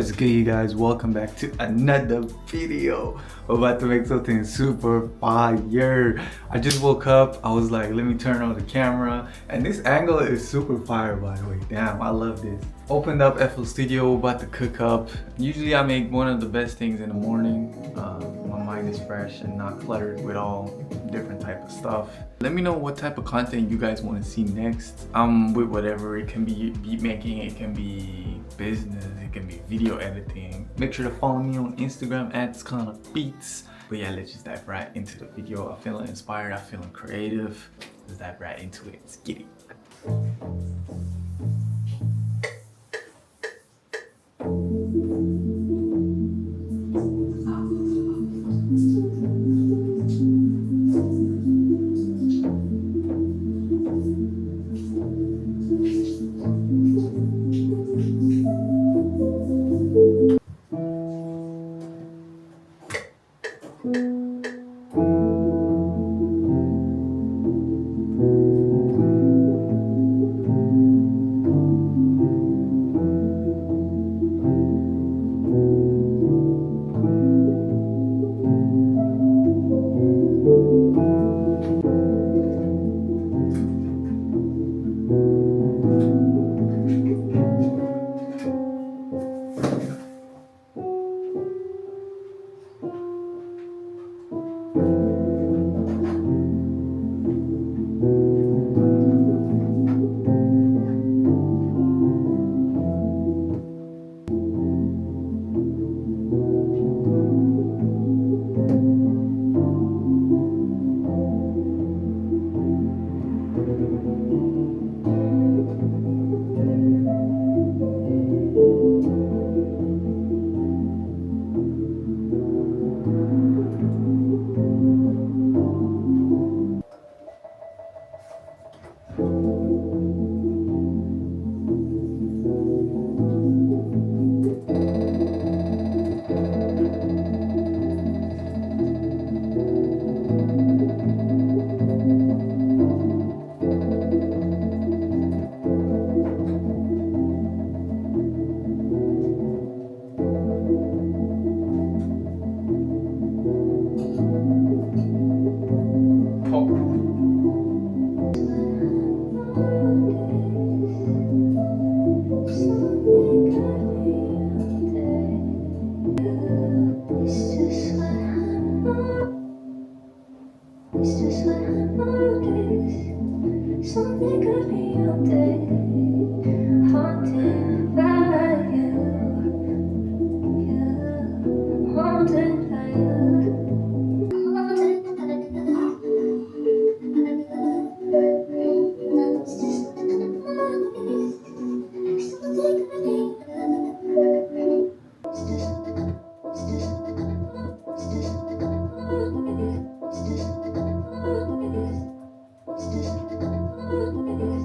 What's good, you guys? Welcome back to another video. We're about to make something super fire. I just woke up. I was like, let me turn on the camera. And this angle is super fire, by the way. Damn, I love this. Opened up FL Studio, about to cook up. Usually I make one of the best things in the morning. My mind is fresh and not cluttered with all different type of stuff. Let me know what type of content you guys want to see next. I'm with whatever. It can be beat making, it can be business, it can be video editing. Make sure to follow me on Instagram at @beats. But yeah, let's just dive right into the video. I'm feeling inspired, I'm feeling creative. Let's dive right into it. Let's get it. Something could be all day, haunted by you, haunted by you, haunted by you.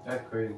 That's crazy.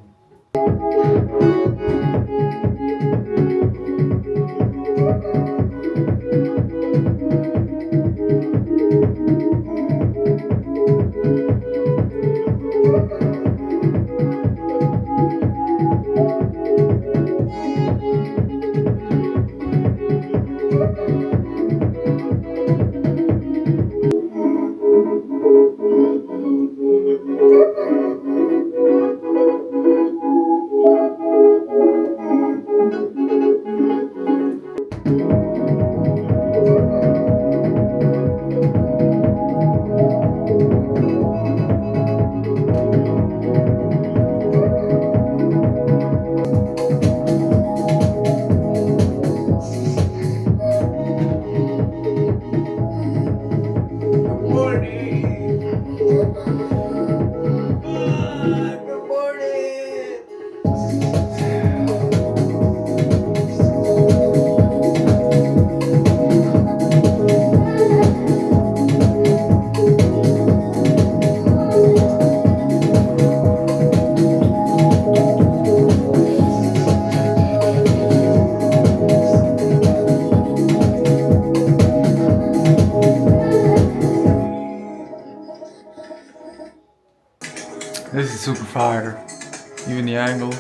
This is super fire. Even the angle.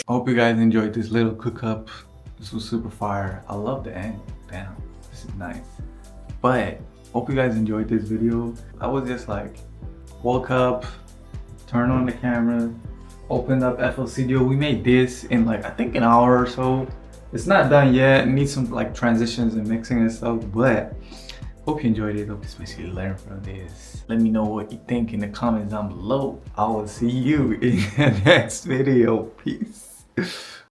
I hope you guys enjoyed this little cook up. This was super fire. I love the angle. Damn, this is nice. But hope you guys enjoyed this video. I was just like, woke up, turned on the camera, opened up FL Studio. We made this in like, I think an hour or so. It's not done yet. It needs some like transitions and mixing and stuff, but hope you enjoyed it. Hope you especially learned from this. Let me know what you think in the comments down below. I will see you in the next video. Peace.